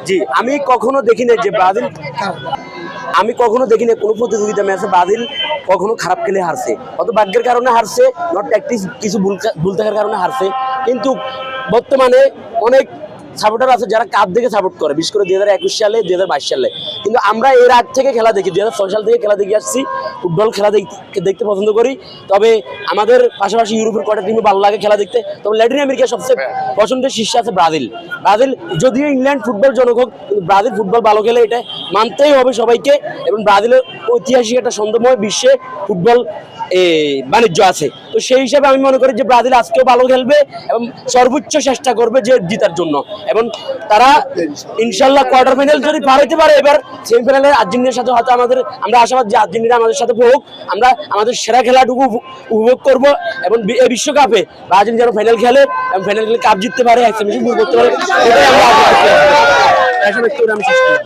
জি আমি কখনো দেখি না যে ব্রাজিল, আমি কখনো দেখি না কোনো প্রতিযোগিতা ম্যাচে ব্রাজিল কখনো খারাপ খেলে হারছে, অত ভাগ্যের কারণে হারছে, নট প্র্যাকটিস কিছু ভুল থাকার কারণে হারছে। কিন্তু বর্তমানে অনেক সাপোর্টার আছে যারা কাপ দেখে সাপোর্ট করে, বিশেষ করে 2021 সালে 2022 সালে। কিন্তু আমরা এর আগ থেকে খেলা দেখি, 2006 সাল থেকে খেলা দেখে আসছি, ফুটবল খেলা দেখতে পছন্দ করি। তবে আমাদের পাশাপাশি ইউরোপের কটা টিমও ভালো লাগে খেলা দেখতে। তবে ল্যাটিন আমেরিকার সবচেয়ে পছন্দের শীর্ষে আছে ব্রাজিল। ব্রাজিল যদিও ইংল্যান্ড ফুটবল জনক হোক, কিন্তু ব্রাজিল ফুটবল ভালো খেলে, এটা মানতেই হবে সবাইকে। এবং ব্রাজিলের ঐতিহাসিক একটা ছন্দময় বিশ্বে ফুটবল বাণিজ্য আছে। তো সেই হিসাবে আমি মনে করি যে ব্রাজিল আজকেও ভালো খেলবে এবং সর্বোচ্চ চেষ্টা করবে যে জিতার জন্য। এবং তারা ইনশাল্লাহ কোয়ার্টার ফাইনাল যদি পারাইতে পারে, এবার সেমিফাইনালে আর্জেন্টিনার সাথে হয়তো আমরা আশাবাদ যে আর্জেন্টিনা আমাদের সাথে হোক, আমরা আমাদের সেরা খেলাটুকু উপভোগ করব। এবং এই বিশ্বকাপে ব্রাজিল যেন ফাইনাল খেলে এবং ফাইনাল খেলে কাপ জিততে পারে, সেমিফাইনাল করতে পারে, এটাই আমরা আশা করতে পারি। আমি শেষ করি।